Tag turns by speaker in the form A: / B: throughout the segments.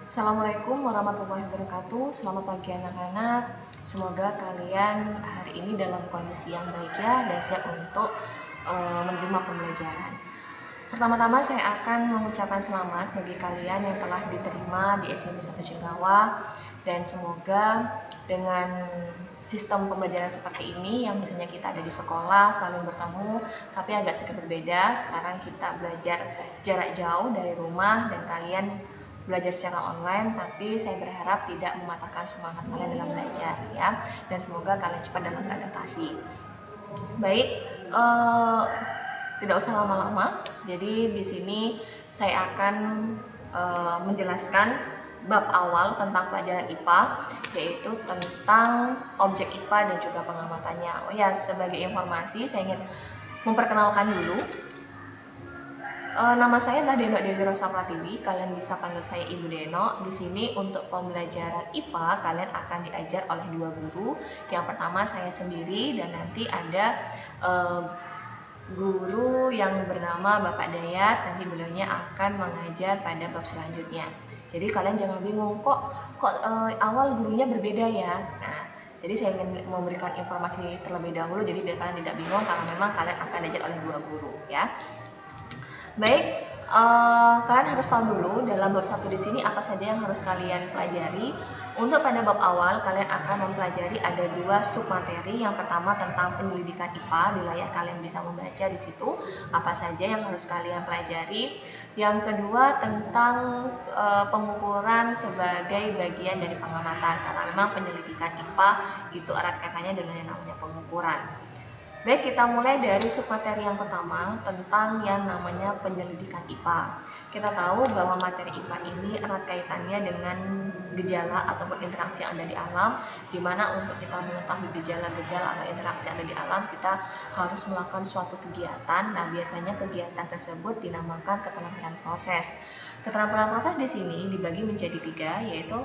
A: Assalamualaikum warahmatullahi wabarakatuh. Selamat pagi anak-anak. Semoga kalian hari ini dalam kondisi yang baik ya dan siap untuk menerima pembelajaran. Pertama-tama saya akan mengucapkan selamat bagi kalian yang telah diterima di SMP 1 Cengawa, dan semoga dengan sistem pembelajaran seperti ini yang biasanya kita ada di sekolah saling bertemu tapi agak sedikit berbeda. Sekarang kita belajar jarak jauh dari rumah dan kalian belajar secara online, tapi saya berharap tidak mematahkan semangat kalian dalam belajar ya, dan semoga kalian cepat dalam beradaptasi. Baik, tidak usah lama-lama. Jadi di sini saya akan menjelaskan bab awal tentang pelajaran IPA, yaitu tentang objek IPA dan juga pengamatannya. Oh ya, sebagai informasi saya ingin memperkenalkan dulu. Nama saya adalah Deno Dewi Rosa Pratiwi. Kalian bisa panggil saya Ibu Deno. Di sini untuk pembelajaran IPA kalian akan diajar oleh dua guru. Yang pertama saya sendiri, dan nanti ada guru yang bernama Bapak Dayat. Nanti beliaunya akan mengajar pada bab selanjutnya. Jadi kalian jangan bingung kok awal gurunya berbeda ya. Nah, jadi saya ingin memberikan informasi terlebih dahulu, jadi biar kalian tidak bingung karena memang kalian akan diajar oleh dua guru ya. Baik, kalian harus tahu dulu dalam bab 1 di sini apa saja yang harus kalian pelajari. Untuk pada bab awal kalian akan mempelajari ada dua submateri. Yang pertama tentang penyelidikan IPA, di layar kalian bisa membaca di situ apa saja yang harus kalian pelajari. Yang kedua tentang pengukuran sebagai bagian dari pengamatan, karena memang penyelidikan IPA itu erat kaitannya dengan yang namanya pengukuran. Baik, kita mulai dari submateri yang pertama tentang yang namanya penyelidikan IPA. Kita tahu bahwa materi IPA ini erat kaitannya dengan gejala ataupun interaksi yang ada di alam, di mana untuk kita mengetahui gejala-gejala atau interaksi yang ada di alam, kita harus melakukan suatu kegiatan. Nah, biasanya kegiatan tersebut dinamakan keterampilan proses. Keterampilan proses di sini dibagi menjadi 3, yaitu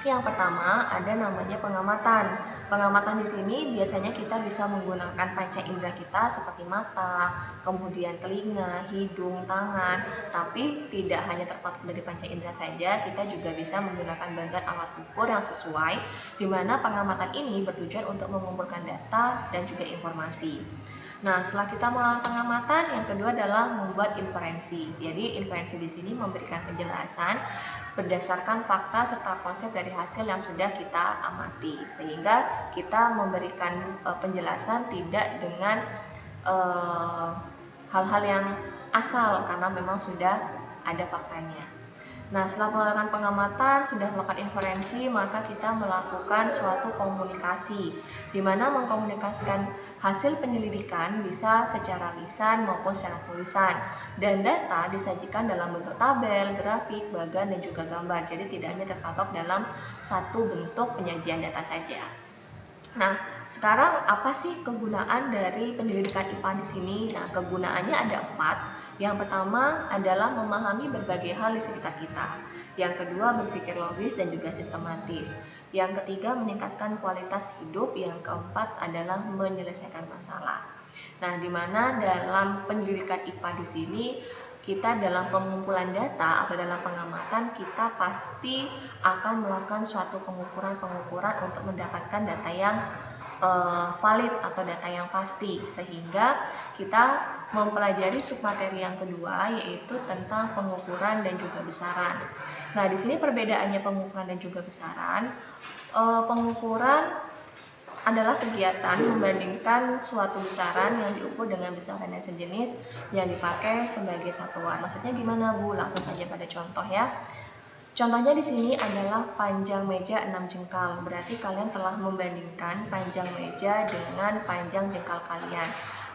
A: yang pertama ada namanya pengamatan. Pengamatan di sini biasanya kita bisa menggunakan panca indera kita seperti mata, kemudian telinga, hidung, tangan. Tapi tidak hanya terpatok dari panca indera saja, kita juga bisa menggunakan bantuan alat ukur yang sesuai, di mana pengamatan ini bertujuan untuk mengumpulkan data dan juga informasi. Nah, setelah kita melakukan pengamatan, yang kedua adalah membuat inferensi. Jadi, inferensi di sini memberikan penjelasan berdasarkan fakta serta konsep dari hasil yang sudah kita amati, sehingga kita memberikan penjelasan tidak dengan hal-hal yang asal, karena memang sudah ada faktanya. Nah, setelah melakukan pengamatan, sudah melakukan inferensi, maka kita melakukan suatu komunikasi, di mana mengkomunikasikan hasil penyelidikan bisa secara lisan maupun secara tulisan, dan data disajikan dalam bentuk tabel, grafik, bagan, dan juga gambar. Jadi tidak hanya terpatok dalam satu bentuk penyajian data saja. Nah, sekarang apa sih kegunaan dari penyelidikan IPA di sini? Nah, kegunaannya ada 4. Yang pertama adalah memahami berbagai hal di sekitar kita. Yang kedua, berpikir logis dan juga sistematis. Yang ketiga, meningkatkan kualitas hidup. Yang keempat adalah menyelesaikan masalah. Nah, di mana dalam penyelidikan IPA di sini kita dalam pengumpulan data atau dalam pengamatan, kita pasti akan melakukan suatu pengukuran untuk mendapatkan data yang valid atau data yang pasti, sehingga kita mempelajari submateri yang kedua, yaitu tentang pengukuran dan juga besaran. Nah, di sini perbedaannya pengukuran dan juga besaran. Pengukuran adalah kegiatan membandingkan suatu besaran yang diukur dengan besaran yang sejenis yang dipakai sebagai satuan. Maksudnya gimana, Bu? Langsung saja pada contoh ya. Contohnya di sini adalah panjang meja 6 jengkal. Berarti kalian telah membandingkan panjang meja dengan panjang jengkal kalian.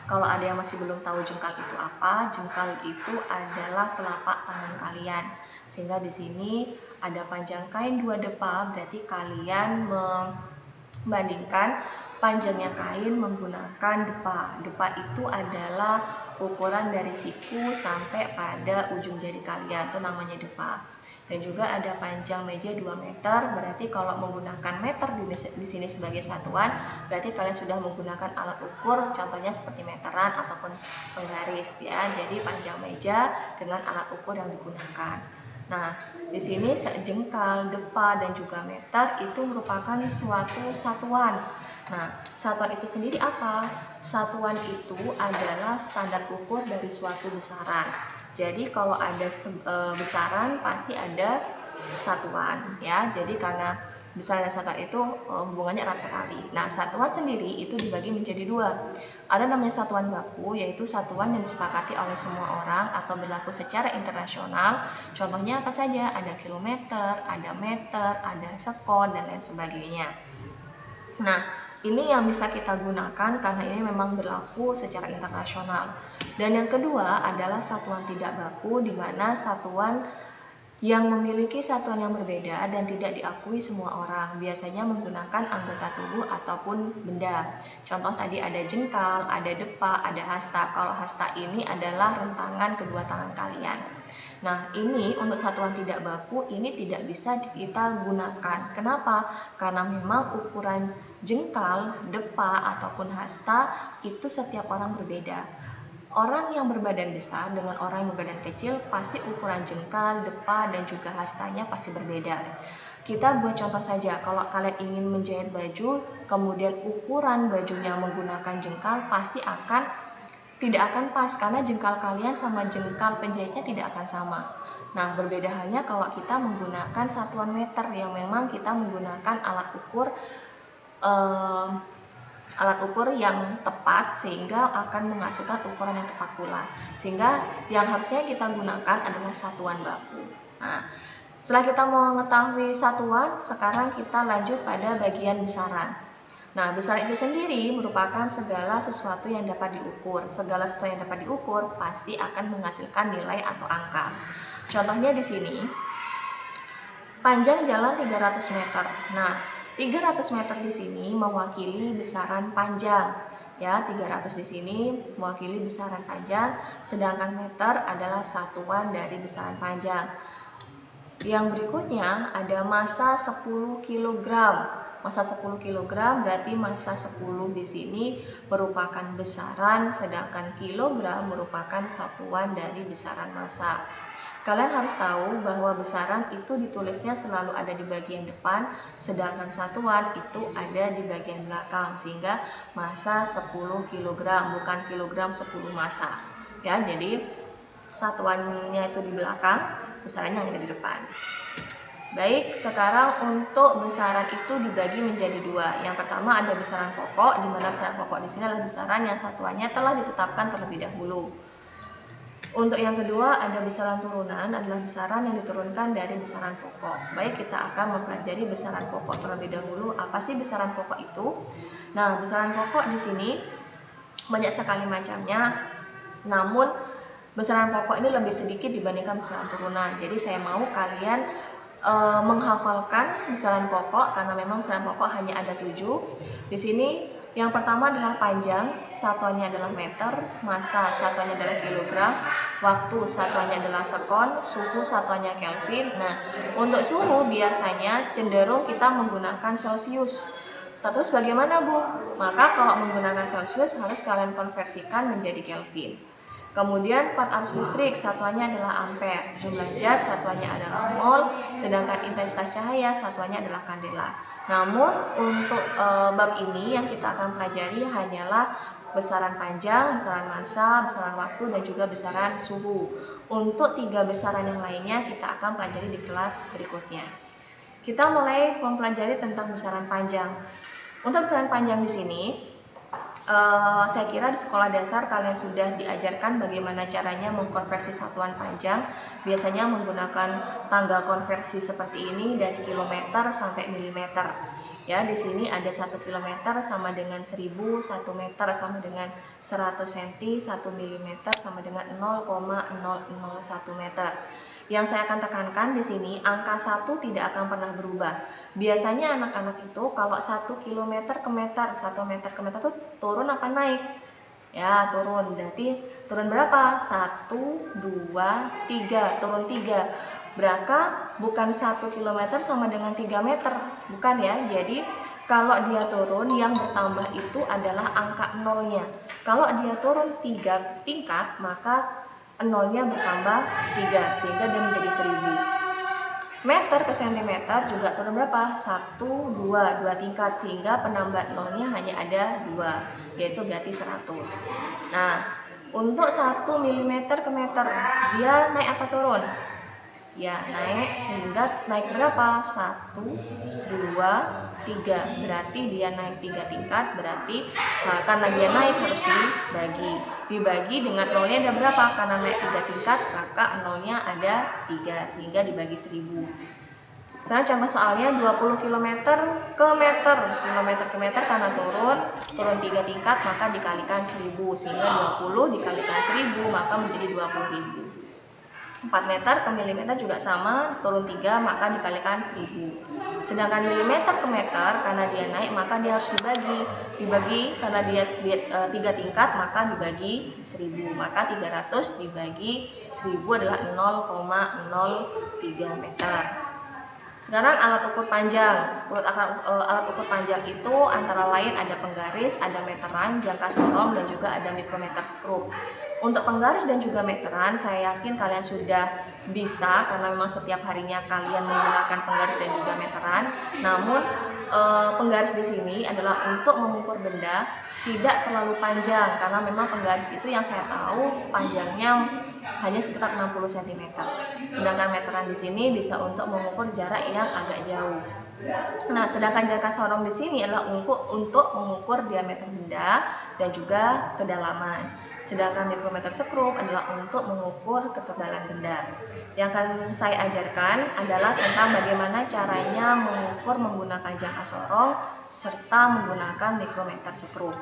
A: Kalau ada yang masih belum tahu jengkal itu apa, jengkal itu adalah telapak tangan kalian. Sehingga di sini ada panjang kain 2 depa, berarti kalian membandingkan panjangnya kain menggunakan depa. Depa itu adalah ukuran dari siku sampai pada ujung jari kalian, itu namanya depa. Dan juga ada panjang meja 2 meter, berarti kalau menggunakan meter di sini sebagai satuan, berarti kalian sudah menggunakan alat ukur, contohnya seperti meteran ataupun penggaris ya. Jadi panjang meja dengan alat ukur yang digunakan. Nah, di sini jengkal, depa, dan juga meter itu merupakan suatu satuan. Nah, satuan itu sendiri apa? Satuan itu adalah standar ukur dari suatu besaran. Jadi kalau ada besaran pasti ada satuan, ya. Jadi karena besaran dan satuan itu hubungannya erat sekali. Nah, satuan sendiri itu dibagi menjadi dua. Ada namanya satuan baku, yaitu satuan yang disepakati oleh semua orang atau berlaku secara internasional. Contohnya apa saja? Ada kilometer, ada meter, ada sekon, dan lain sebagainya. Nah, ini yang bisa kita gunakan karena ini memang berlaku secara internasional. Dan yang kedua adalah satuan tidak baku, di mana satuan yang memiliki satuan yang berbeda dan tidak diakui semua orang, biasanya menggunakan anggota tubuh ataupun benda. Contoh tadi ada jengkal, ada depa, ada hasta. Kalau hasta ini adalah rentangan kedua tangan kalian. Nah, ini untuk satuan tidak baku ini tidak bisa kita gunakan. Kenapa? Karena memang ukuran jengkal, depa, ataupun hasta itu setiap orang berbeda. Orang yang berbadan besar dengan orang yang berbadan kecil pasti ukuran jengkal, depa, dan juga hastanya pasti berbeda. Kita buat contoh saja, kalau kalian ingin menjahit baju, kemudian ukuran bajunya menggunakan jengkal pasti tidak akan pas karena jengkal kalian sama jengkal penjahitnya tidak akan sama. Nah, berbeda halnya kalau kita menggunakan satuan meter yang memang kita menggunakan alat ukur yang tepat sehingga akan menghasilkan ukuran yang tepat pula. Sehingga yang harusnya kita gunakan adalah satuan baku. Nah, setelah kita mengetahui satuan, sekarang kita lanjut pada bagian besaran. Nah, besaran itu sendiri merupakan segala sesuatu yang dapat diukur. Segala sesuatu yang dapat diukur pasti akan menghasilkan nilai atau angka. Contohnya di sini, panjang jalan 300 meter. Nah, 300 meter di sini mewakili besaran panjang. Ya, 300 di sini mewakili besaran panjang, sedangkan meter adalah satuan dari besaran panjang. Yang berikutnya ada massa 10 kg. Massa 10 kg berarti massa 10 di sini merupakan besaran, sedangkan kilogram merupakan satuan dari besaran massa. Kalian harus tahu bahwa besaran itu ditulisnya selalu ada di bagian depan, sedangkan satuan itu ada di bagian belakang, sehingga massa 10 kg bukan kilogram 10 massa. Ya, jadi satuannya itu di belakang, besarannya ada di depan. Baik, sekarang untuk besaran itu dibagi menjadi dua. Yang pertama ada besaran pokok, di mana besaran pokok di sini adalah besaran yang satuannya telah ditetapkan terlebih dahulu. Untuk yang kedua ada besaran turunan, adalah besaran yang diturunkan dari besaran pokok. Baik, kita akan mempelajari besaran pokok terlebih dahulu. Apa sih besaran pokok itu? Nah, besaran pokok di sini banyak sekali macamnya, namun besaran pokok ini lebih sedikit dibandingkan besaran turunan. Jadi saya mau kalian menghafalkan besaran pokok karena memang besaran pokok hanya ada 7. Di sini yang pertama adalah panjang, satuannya adalah meter, massa satuannya adalah kilogram, waktu satuannya adalah sekon, suhu satuannya Kelvin. Nah, untuk suhu biasanya cenderung kita menggunakan Celcius. Terus bagaimana, Bu? Maka kalau menggunakan Celcius harus kalian konversikan menjadi Kelvin. Kemudian part arus listrik satuannya adalah ampere, jumlah zat satuannya adalah mol, sedangkan intensitas cahaya satuannya adalah kandela. Namun untuk bab ini yang kita akan pelajari hanyalah besaran panjang, besaran massa, besaran waktu, dan juga besaran suhu. Untuk 3 besaran yang lainnya kita akan pelajari di kelas berikutnya. Kita mulai mempelajari tentang besaran panjang. Untuk besaran panjang di sini saya kira di sekolah dasar kalian sudah diajarkan bagaimana caranya mengkonversi satuan panjang. Biasanya menggunakan tanggal konversi seperti ini dari kilometer sampai milimeter. Ya, di sini ada 1 kilometer sama dengan 1000, 1 meter sama dengan 100 cm, 1 milimeter sama dengan 0,001 meter. Yang saya akan tekankan di sini, angka 1 tidak akan pernah berubah. Biasanya anak-anak itu kalau 1 km ke meter, 1 meter ke meter itu turun apa naik? Ya, turun. Berarti turun berapa? 1, 2, 3. Turun 3. Berarti bukan 1 km sama dengan 3 meter. Bukan ya. Jadi kalau dia turun, yang bertambah itu adalah angka nolnya. Kalau dia turun 3 tingkat, maka nolnya bertambah 3 sehingga dia menjadi 1000. Meter ke sentimeter juga turun berapa? 1, 2 tingkat, sehingga penambahan nolnya hanya ada 2, yaitu berarti 100. Nah, untuk 1 mm ke meter, dia naik apa turun? Ya, naik, sehingga naik berapa? 1, 2, 3. Berarti dia naik 3 tingkat, berarti karena dia naik harus dibagi dengan nolnya ada berapa? Karena naik 3 tingkat, maka nolnya ada 3, sehingga dibagi 1000. Sekarang contoh soalnya 20 km ke meter. Kilometer ke meter karena turun 3 tingkat, maka dikalikan 1000, sehingga 20 dikalikan 1000 maka menjadi 20.000. 4 meter ke milimeter juga sama, turun 3 maka dikalikan 1000. Sedangkan milimeter ke meter karena dia naik maka dia harus dibagi karena dia 3 tingkat maka dibagi 1000, maka 300 dibagi 1000 adalah 0,03 meter. Sekarang alat ukur panjang. Alat ukur panjang itu antara lain ada penggaris, ada meteran, jangka sorong, dan juga ada mikrometer skrup. Untuk penggaris dan juga meteran, saya yakin kalian sudah bisa karena memang setiap harinya kalian menggunakan penggaris dan juga meteran. Namun penggaris di sini adalah untuk mengukur benda tidak terlalu panjang karena memang penggaris itu yang saya tahu panjangnya hanya sekitar 60 cm. Sedangkan meteran di sini bisa untuk mengukur jarak yang agak jauh. Nah, sedangkan jangka sorong di sini adalah untuk mengukur diameter benda dan juga kedalaman. Sedangkan mikrometer skrup adalah untuk mengukur ketebalan benda. Yang akan saya ajarkan adalah tentang bagaimana caranya mengukur menggunakan jangka sorong serta menggunakan mikrometer skrup.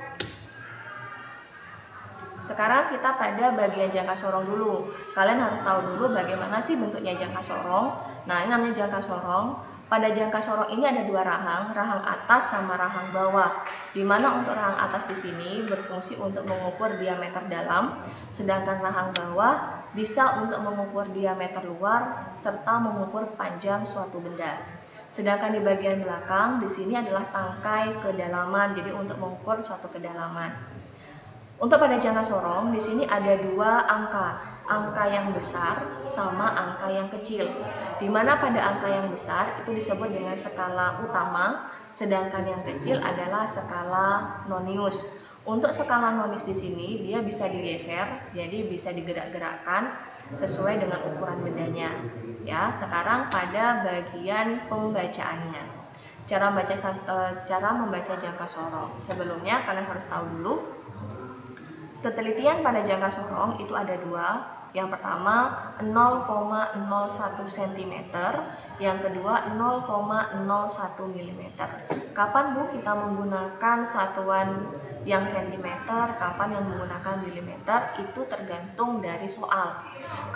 A: Sekarang kita pada bagian jangka sorong dulu. Kalian harus tahu dulu bagaimana sih bentuknya jangka sorong. Nah, ini namanya jangka sorong. Pada jangka sorong ini ada dua rahang atas sama rahang bawah. Di mana untuk rahang atas di sini berfungsi untuk mengukur diameter dalam, sedangkan rahang bawah bisa untuk mengukur diameter luar serta mengukur panjang suatu benda. Sedangkan di bagian belakang di sini adalah tangkai kedalaman, jadi untuk mengukur suatu kedalaman. Untuk pada jangka sorong di sini ada dua angka yang besar sama angka yang kecil. Di mana pada angka yang besar itu disebut dengan skala utama, sedangkan yang kecil adalah skala nonius. Untuk skala nonius di sini dia bisa digeser, jadi bisa digerak-gerakkan sesuai dengan ukuran bendanya. Ya, sekarang pada bagian pembacaannya. Cara membaca jangka sorong. Sebelumnya kalian harus tahu dulu ketelitian pada jangka sorong itu ada dua. Yang pertama 0,01 cm, yang kedua 0,01 mm. Kapan Bu kita menggunakan satuan yang cm, kapan yang menggunakan milimeter, itu tergantung dari soal.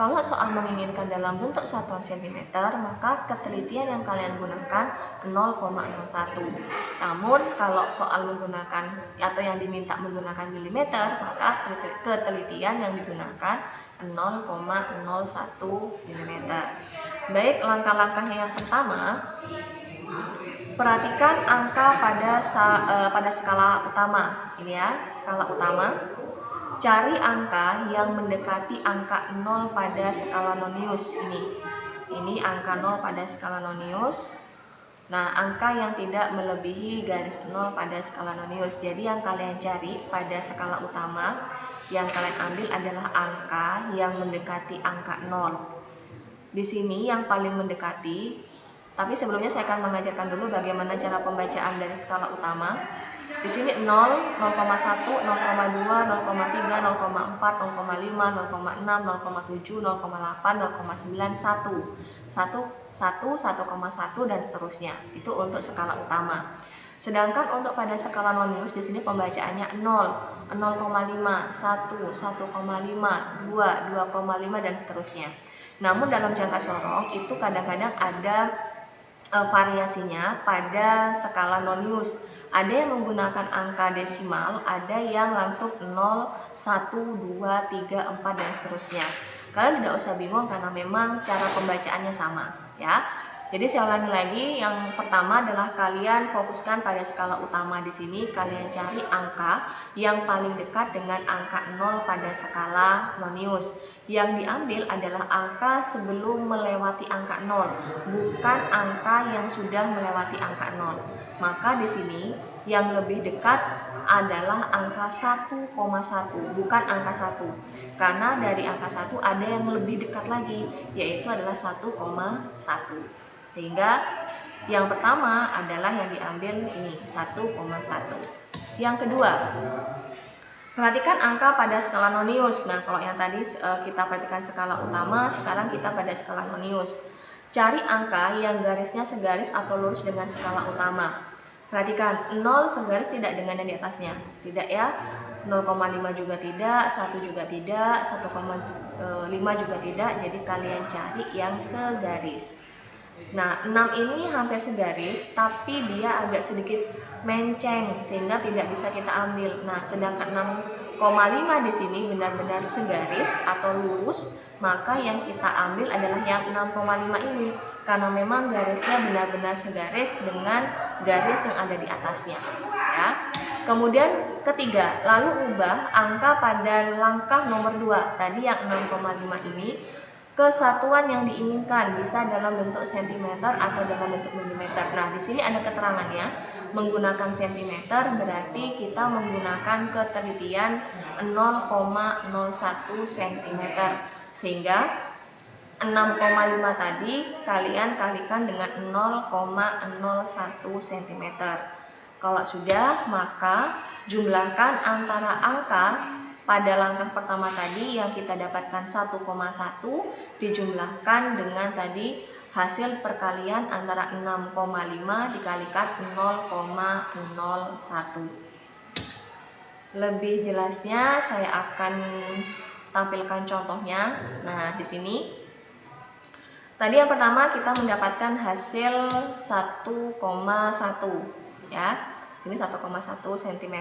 A: Kalau soal menginginkan dalam bentuk satuan cm, maka ketelitian yang kalian gunakan 0,01. Namun kalau soal menggunakan atau yang diminta menggunakan milimeter, maka ketelitian yang digunakan 0,01 mm. Baik, langkah-langkahnya yang pertama, perhatikan angka pada skala utama. Ini ya, skala utama. Cari angka yang mendekati angka 0 pada skala nonius ini. Ini angka 0 pada skala nonius. Nah, angka yang tidak melebihi garis 0 pada skala nonius. Jadi yang kalian cari pada skala utama, yang kalian ambil adalah angka yang mendekati angka 0. Di sini yang paling mendekati, tapi sebelumnya saya akan mengajarkan dulu bagaimana cara pembacaan dari skala utama. Di sini 0, 0,1, 0,2, 0,3, 0,4, 0,5, 0,6, 0,7, 0,8, 0,9, 1, 1,1 dan seterusnya. Itu untuk skala utama. Sedangkan untuk pada skala nonius di sini pembacaannya 0, 0,5, 1, 1,5, 2, 2,5 dan seterusnya. Namun dalam jangka sorong itu kadang-kadang ada variasinya pada skala nonius. Ada yang menggunakan angka desimal, ada yang langsung 0, 1, 2, 3, 4 dan seterusnya. Kalian tidak usah bingung karena memang cara pembacaannya sama, ya. Jadi saya ulangi lagi, yang pertama adalah kalian fokuskan pada skala utama di sini, kalian cari angka yang paling dekat dengan angka 0 pada skala nonius. Yang diambil adalah angka sebelum melewati angka 0, bukan angka yang sudah melewati angka 0. Maka di sini yang lebih dekat adalah angka 1,1, bukan angka 1. Karena dari angka 1 ada yang lebih dekat lagi, yaitu adalah 1,1. Sehingga yang pertama adalah yang diambil ini, 1,1. Yang kedua, perhatikan angka pada skala nonius. Nah, kalau yang tadi kita perhatikan skala utama, sekarang kita pada skala nonius. Cari angka yang garisnya segaris atau lurus dengan skala utama. Perhatikan, 0 segaris tidak dengan yang di atasnya. Tidak ya, 0,5 juga tidak, 1 juga tidak, 1,5 juga tidak. Jadi kalian cari yang segaris. Nah, 6 ini hampir segaris, tapi dia agak sedikit menceng sehingga tidak bisa kita ambil. Nah, sedangkan 6,5 di sini benar-benar segaris atau lurus, maka yang kita ambil adalah yang 6,5 ini karena memang garisnya benar-benar segaris dengan garis yang ada di atasnya, ya. Kemudian ketiga, lalu ubah angka pada langkah nomor 2. Tadi yang 6,5 ini kesatuan yang diinginkan, bisa dalam bentuk cm atau dalam bentuk mm. Nah, di sini ada keterangannya. Menggunakan cm berarti kita menggunakan ketelitian 0,01 cm. Sehingga 6,5 tadi kalian kalikan dengan 0,01 cm. Kalau sudah, maka jumlahkan antara angka pada langkah pertama tadi yang kita dapatkan 1,1 dijumlahkan dengan tadi hasil perkalian antara 6,5 dikalikan 0,01. Lebih jelasnya saya akan tampilkan contohnya. Nah, di sini tadi yang pertama kita mendapatkan hasil 1,1 ya. Sini 1,1 cm.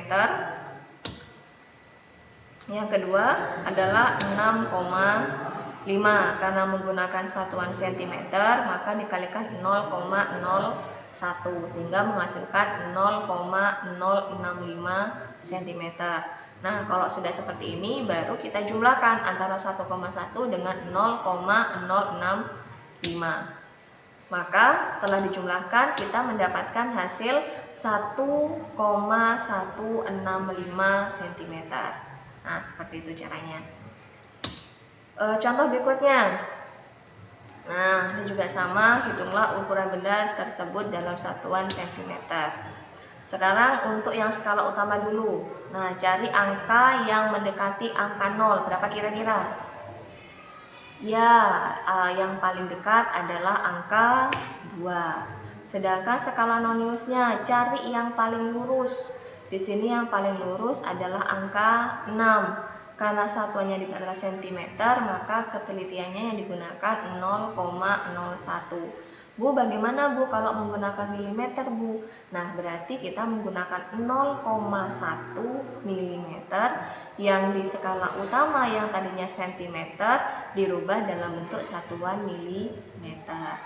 A: Yang kedua adalah 6,5 karena menggunakan satuan cm maka dikalikan 0,01 sehingga menghasilkan 0,065 cm. Nah, kalau sudah seperti ini baru kita jumlahkan antara 1,1 dengan 0,065. Maka setelah dijumlahkan kita mendapatkan hasil 1,165 cm. Nah, seperti itu caranya. Contoh berikutnya. Nah, ini juga sama, hitunglah ukuran benda tersebut dalam satuan cm. Sekarang untuk yang skala utama dulu. Nah, cari angka yang mendekati angka 0. Berapa kira-kira? Ya, yang paling dekat adalah angka 2. Sedangkan skala noniusnya cari yang paling lurus. Di sini yang paling lurus adalah angka 6. Karena satuannya adalah cm, maka ketelitiannya yang digunakan 0,01. Bu, bagaimana Bu kalau menggunakan milimeter Bu? Nah, berarti kita menggunakan 0,1 milimeter yang di skala utama yang tadinya cm dirubah dalam bentuk satuan milimeter.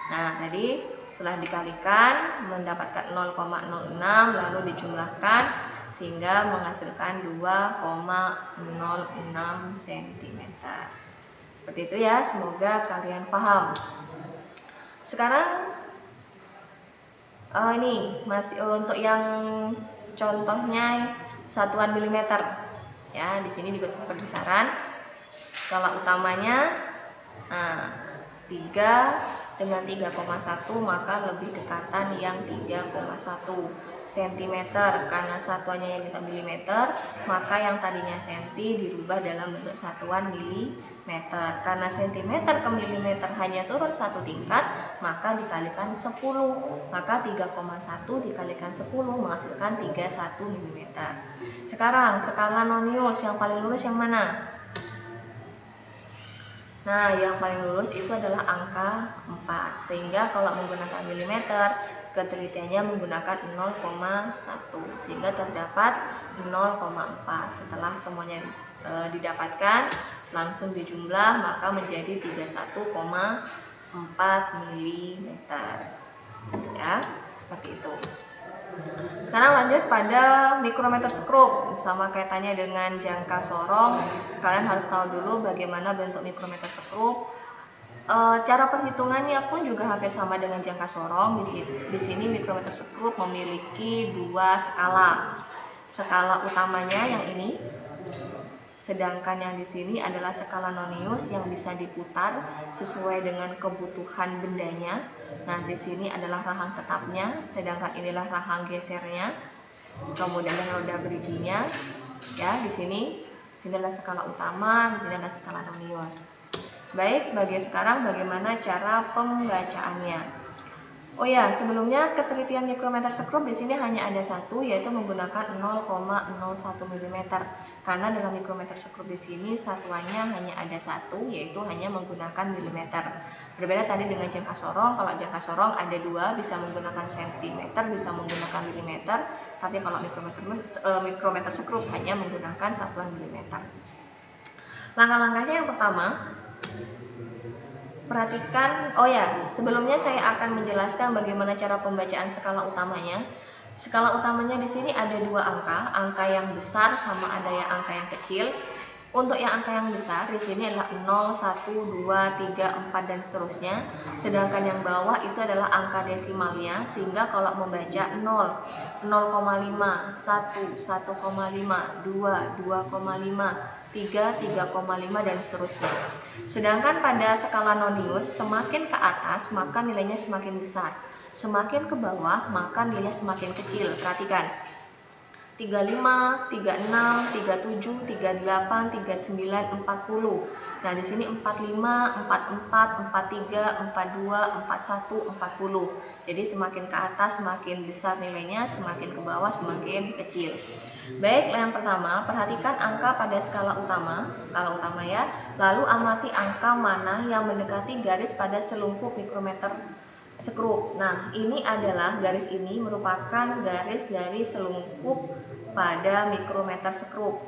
A: Nah, tadi setelah dikalikan mendapatkan 0,06 lalu dijumlahkan sehingga menghasilkan 2,06 cm. Seperti itu ya, semoga kalian paham. Sekarang ini masih untuk yang contohnya satuan milimeter. Ya, di sini diberi saran skala utamanya 3 dengan 3,1 maka lebih dekatan yang 3,1 cm karena satuannya yang kita milimeter, maka yang tadinya senti dirubah dalam bentuk satuan milimeter. Karena cm ke milimeter hanya turun 1 tingkat, maka dikalikan 10. Maka 3,1 dikalikan 10 menghasilkan 31 mm. Sekarang skala nonius yang paling lurus yang mana? Nah, yang paling lurus itu adalah angka 4. Sehingga kalau menggunakan milimeter, ketelitiannya menggunakan 0,1. Sehingga terdapat 0,4. Setelah semuanya didapatkan, langsung dijumlah, maka menjadi 31,4 mm. Ya, seperti itu. Sekarang lanjut pada mikrometer sekrup. Sama kaitannya dengan jangka sorong, kalian harus tahu dulu bagaimana bentuk mikrometer sekrup. Cara perhitungannya pun juga hampir sama dengan jangka sorong. Di sini mikrometer sekrup memiliki dua skala. Skala utamanya yang ini, sedangkan yang di sini adalah skala nonius yang bisa diputar sesuai dengan kebutuhan bendanya. Nah, di sini adalah rahang tetapnya, sedangkan inilah rahang gesernya. Kemudian roda berikinya, ya di sini adalah skala utama, di sini adalah skala nonius. Baik, sekarang bagaimana cara pembacaannya? Oh ya, sebelumnya ketelitian mikrometer sekrup di sini hanya ada satu, yaitu menggunakan 0,01 mm. Karena dalam mikrometer sekrup di sini satuannya hanya ada satu, yaitu hanya menggunakan milimeter. Berbeda tadi dengan jangka sorong. Kalau jangka sorong ada dua, bisa menggunakan sentimeter, bisa menggunakan milimeter. Tapi kalau mikrometer sekrup hanya menggunakan satuan milimeter. Langkah-langkahnya yang pertama, perhatikan, oh ya, sebelumnya saya akan menjelaskan bagaimana cara pembacaan skala utamanya. Skala utamanya di sini ada dua angka yang besar sama ada yang angka yang kecil. Untuk yang angka yang besar di sini adalah 0, 1, 2, 3, 4 dan seterusnya. Sedangkan yang bawah itu adalah angka desimalnya, sehingga kalau membaca 0, 0,5, 1, 1,5, 2, 2,5, 3, 3,5 dan seterusnya. Sedangkan pada skala nonius, semakin ke atas maka nilainya semakin besar, semakin ke bawah maka nilainya semakin kecil. Perhatikan, 35, 36, 37, 38, 39, 40. Nah, di sini 45, 44, 43, 42, 41, 40. Jadi semakin ke atas semakin besar nilainya, semakin ke bawah semakin kecil. Baik, yang pertama, perhatikan angka pada skala utama ya. Lalu amati angka mana yang mendekati garis pada selungkup mikrometer sekrup. Nah, ini adalah garis ini merupakan garis dari selungkup pada mikrometer sekrup.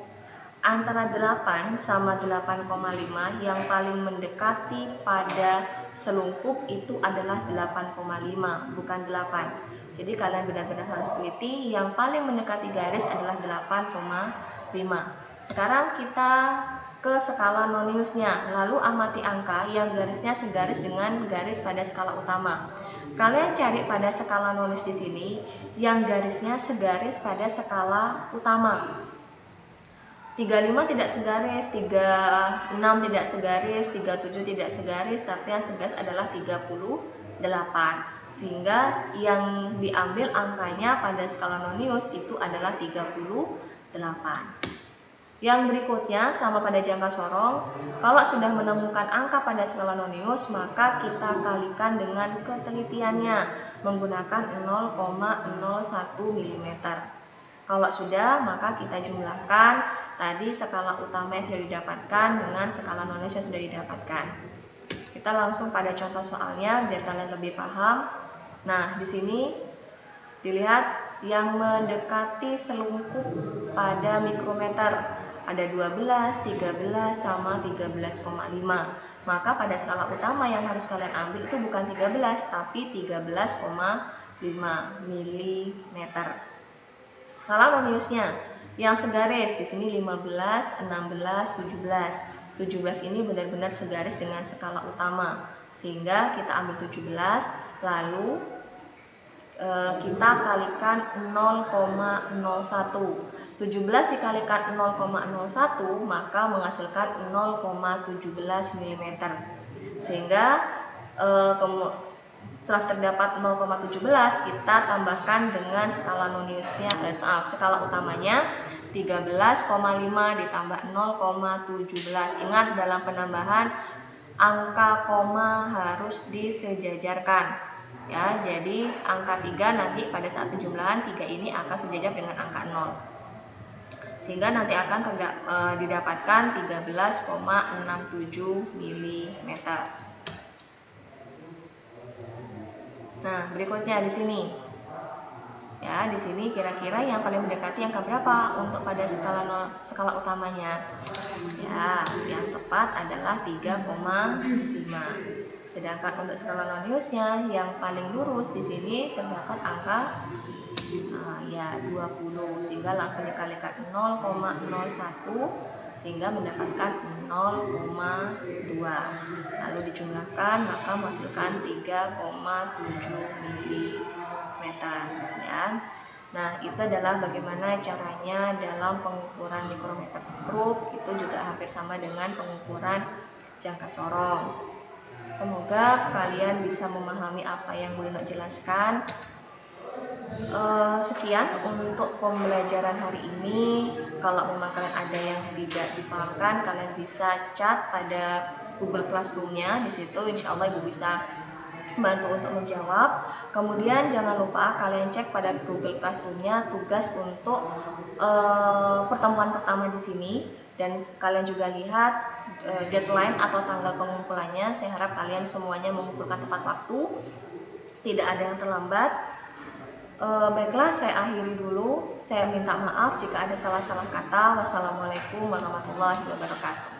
A: Antara 8 sama 8,5 yang paling mendekati pada selungkup itu adalah 8,5, bukan 8. Jadi kalian benar-benar harus teliti, yang paling mendekati garis adalah 8,5. Sekarang kita ke skala noniusnya, lalu amati angka yang garisnya segaris dengan garis pada skala utama. Kalian cari pada skala nonius di sini yang garisnya segaris pada skala utama. 35 tidak segaris, 36 tidak segaris, 37 tidak segaris, tapi yang segaris adalah 38. Sehingga yang diambil angkanya pada skala nonius itu adalah 38. Yang berikutnya sama pada jangka sorong, kalau sudah menemukan angka pada skala nonius maka kita kalikan dengan ketelitiannya menggunakan 0,01 mm. Kalau sudah maka kita jumlahkan tadi skala utama yang sudah didapatkan dengan skala nonius yang sudah didapatkan. Kita langsung pada contoh soalnya biar kalian lebih paham. Nah, di sini dilihat yang mendekati selungkup pada mikrometer ada 12, 13, sama 13,5. Maka pada skala utama yang harus kalian ambil itu bukan 13, tapi 13,5 mm. Skala noniusnya yang segaris di sini 15, 16, 17. 17 ini benar-benar segaris dengan skala utama. Sehingga kita ambil 17, lalu kita kalikan 0,01. 17 dikalikan 0,01 maka menghasilkan 0,17 mm. Sehingga setelah terdapat 0,17 kita tambahkan dengan skala noniusnya, skala utamanya 13,5 ditambah 0,17. Ingat dalam penambahan angka koma harus disejajarkan. Ya, jadi angka 3 nanti pada saat penjumlahan 3 ini akan sejajar dengan angka 0. Sehingga nanti akan didapatkan 13,67 mm. Nah, berikutnya di sini. Ya, di sini kira-kira yang paling mendekati angka berapa untuk pada skala utamanya? Ya, yang tepat adalah 3,5. Sedangkan untuk skala noniusnya yang paling lurus di sini terdapat angka Ya 20, sehingga langsung dikalikan 0,01 sehingga mendapatkan 0,2. Lalu dijumlahkan maka menghasilkan 3,7 mm ya. Nah, itu adalah bagaimana caranya dalam pengukuran mikrometer skrup. Itu juga hampir sama dengan pengukuran jangka sorong. Semoga kalian bisa memahami apa yang Bu Lino jelaskan. Sekian untuk pembelajaran hari ini. Kalau memang kalian ada yang tidak dipahamkan, kalian bisa chat pada Google Classroom-nya. Di situ insya Allah Ibu bisa bantu untuk menjawab. Kemudian jangan lupa kalian cek pada Google Classroom-nya tugas untuk pertemuan pertama di sini, dan kalian juga lihat deadline atau tanggal pengumpulannya. Saya harap kalian semuanya mengumpulkan tepat waktu, tidak ada yang terlambat. Baiklah, saya akhiri dulu. Saya minta maaf jika ada salah-salah kata. Wassalamualaikum warahmatullahi wabarakatuh.